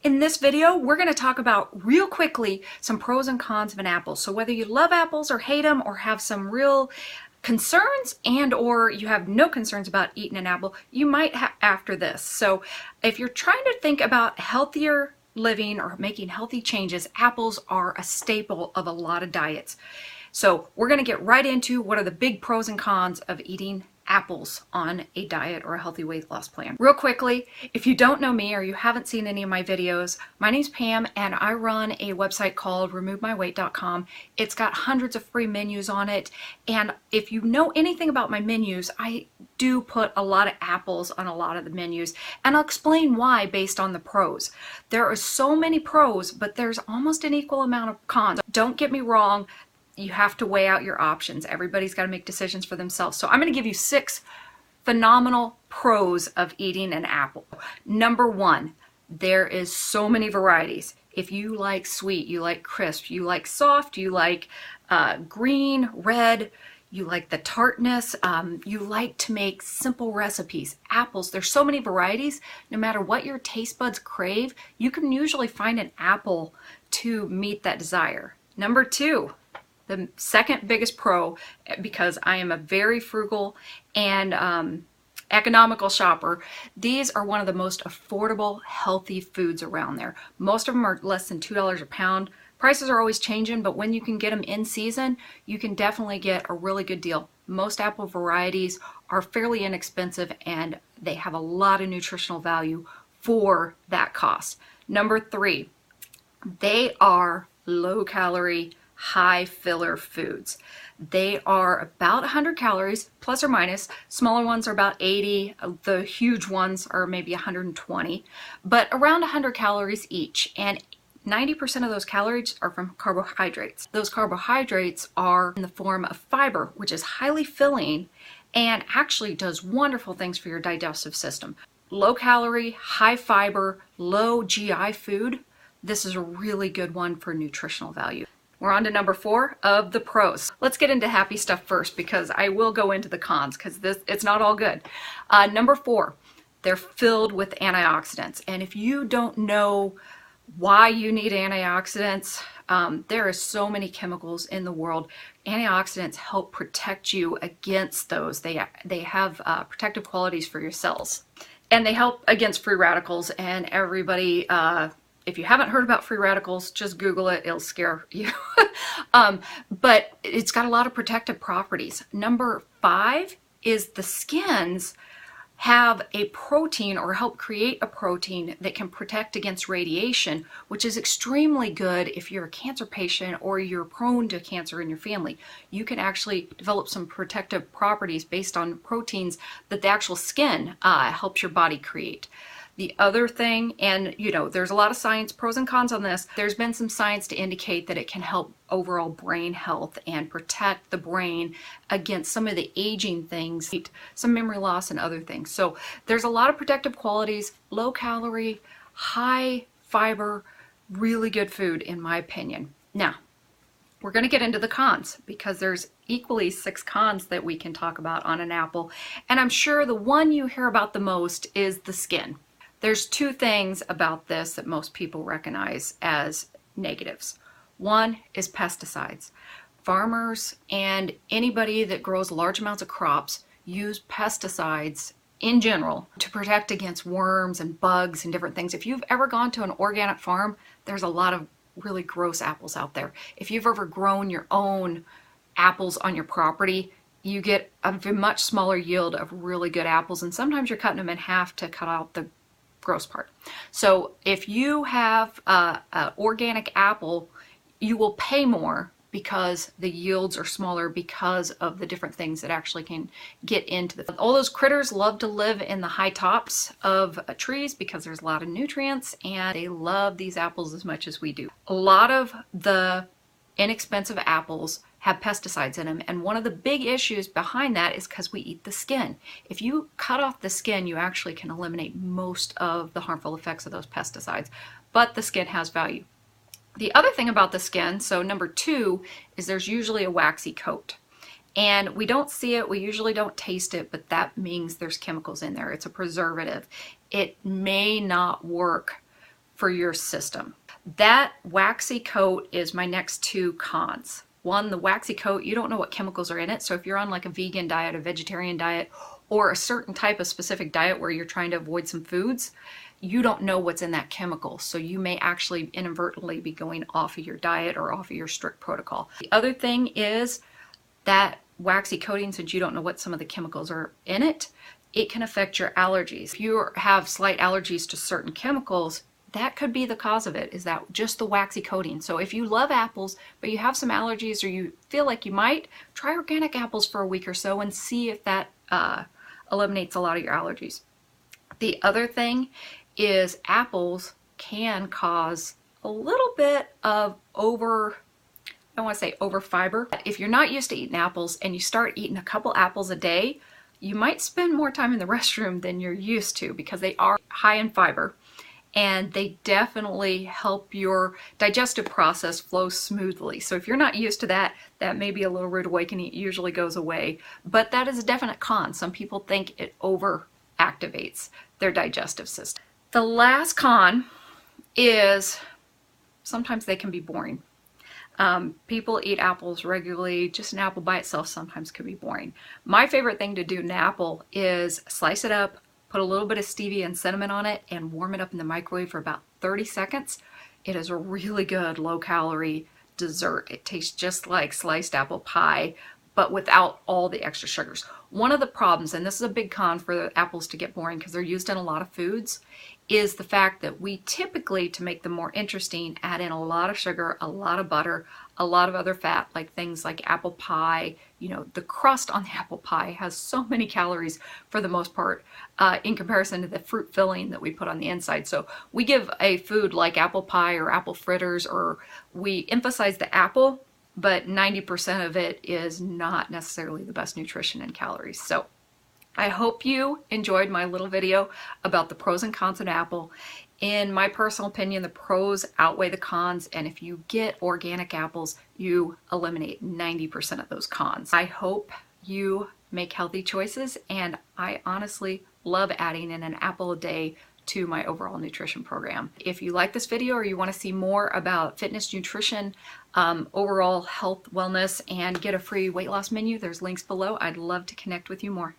In this video, we're going to talk about real quickly some pros and cons of an apple. So whether you love apples or hate them or have some real concerns and or you have no concerns about eating an apple, you might have after this. So if you're trying to think about healthier living or making healthy changes, apples are a staple of a lot of diets. So we're going to get right into what are the big pros and cons of eating apples on a diet or a healthy weight loss plan. Real quickly, if you don't know me or you haven't seen any of my videos, my name's Pam and I run a website called removemyweight.com. It's got hundreds of free menus on it, and if you know anything about my menus, I do put a lot of apples on a lot of the menus, and I'll explain why based on the pros. There are so many pros, but there's almost an equal amount of cons. Don't get me wrong, you have to weigh out your options. Everybody's got to make decisions for themselves. So I'm going to give you 6 phenomenal pros of eating an apple. Number 1, there is so many varieties. If you like sweet, you like crisp, you like soft, you like green, red, you like the tartness, you like to make simple recipes. Apples, there's so many varieties. No matter what your taste buds crave, you can usually find an apple to meet that desire. Number 2, the second biggest pro, because I am a very frugal and economical shopper, these are one of the most affordable, healthy foods around there. Most of them are less than $2 a pound. Prices are always changing, but when you can get them in season, you can definitely get a really good deal. Most apple varieties are fairly inexpensive and they have a lot of nutritional value for that cost. Number 3, they are low calorie, high filler foods. They are about 100 calories plus or minus. Smaller ones are about 80. The huge ones are maybe 120, but around 100 calories each. And 90% of those calories are from carbohydrates. Those carbohydrates are in the form of fiber, which is highly filling and actually does wonderful things for your digestive system. Low calorie, high fiber, low GI food. This is a really good one for nutritional value. We're on to number 4 of the pros. Let's get into happy stuff first, because I will go into the cons because it's not all good. Number 4, they're filled with antioxidants. And if you don't know why you need antioxidants, there are so many chemicals in the world. Antioxidants help protect you against those. They have protective qualities for your cells. And they help against free radicals, and everybody if you haven't heard about free radicals, just Google it, it'll scare you. But it's got a lot of protective properties. Number 5 is the skins have a protein or help create a protein that can protect against radiation, which is extremely good if you're a cancer patient or you're prone to cancer in your family. You can actually develop some protective properties based on proteins that the actual skin helps your body create. The other thing, and you know, there's a lot of science, pros and cons on this. There's been some science to indicate that it can help overall brain health and protect the brain against some of the aging things, some memory loss and other things. So there's a lot of protective qualities, low calorie, high fiber, really good food in my opinion. Now, we're going to get into the cons because there's equally 6 cons that we can talk about on an apple. And I'm sure the one you hear about the most is the skin. There's 2 things about this that most people recognize as negatives. One is pesticides. Farmers and anybody that grows large amounts of crops use pesticides in general to protect against worms and bugs and different things. If you've ever gone to an organic farm, there's a lot of really gross apples out there. If you've ever grown your own apples on your property, you get a much smaller yield of really good apples, and sometimes you're cutting them in half to cut out the gross part. So if you have an organic apple, you will pay more because the yields are smaller because of the different things that actually can get into the. All those critters love to live in the high tops of trees because there's a lot of nutrients, and they love these apples as much as we do. A lot of the inexpensive apples have pesticides in them, and one of the big issues behind that is because we eat the skin. If you cut off the skin, you actually can eliminate most of the harmful effects of those pesticides, but the skin has value. The other thing about the skin, so number 2, is there's usually a waxy coat. And we don't see it, we usually don't taste it, but that means there's chemicals in there. It's a preservative. It may not work for your system. That waxy coat is my next two cons. One, the waxy coat, you don't know what chemicals are in it. So if you're on like a vegan diet, a vegetarian diet, or a certain type of specific diet where you're trying to avoid some foods, you don't know what's in that chemical. So you may actually inadvertently be going off of your diet or off of your strict protocol. The other thing is that waxy coating, since you don't know what some of the chemicals are in it, it can affect your allergies. If you have slight allergies to certain chemicals, that could be the cause of it, is that just the waxy coating. So if you love apples, but you have some allergies or you feel like you might, try organic apples for a week or so and see if that eliminates a lot of your allergies. The other thing is apples can cause a little bit of I don't want to say over fiber. If you're not used to eating apples and you start eating a couple apples a day, you might spend more time in the restroom than you're used to because they are high in fiber. And they definitely help your digestive process flow smoothly. So if you're not used to that, that may be a little rude awakening. It usually goes away, but that is a definite con. Some people think it over activates their digestive system. The last con is sometimes they can be boring. People eat apples regularly. Just an apple by itself sometimes can be boring. My favorite thing to do in an apple is slice it up, put a little bit of stevia and cinnamon on it, and warm it up in the microwave for about 30 seconds. It is a really good low-calorie dessert. It tastes just like sliced apple pie, but without all the extra sugars. One of the problems, and this is a big con for the apples to get boring because they're used in a lot of foods, is the fact that we typically, to make them more interesting, add in a lot of sugar, a lot of butter, a lot of other fat, like things like apple pie. You know, the crust on the apple pie has so many calories for the most part in comparison to the fruit filling that we put on the inside. So we give a food like apple pie or apple fritters, or we emphasize the apple, but 90% of it is not necessarily the best nutrition and calories. So I hope you enjoyed my little video about the pros and cons of an apple. In my personal opinion, the pros outweigh the cons, and if you get organic apples, you eliminate 90% of those cons. I hope you make healthy choices, and I honestly love adding in an apple a day to my overall nutrition program. If you like this video or you want to see more about fitness, nutrition, overall health, wellness, and get a free weight loss menu, there's links below. I'd love to connect with you more.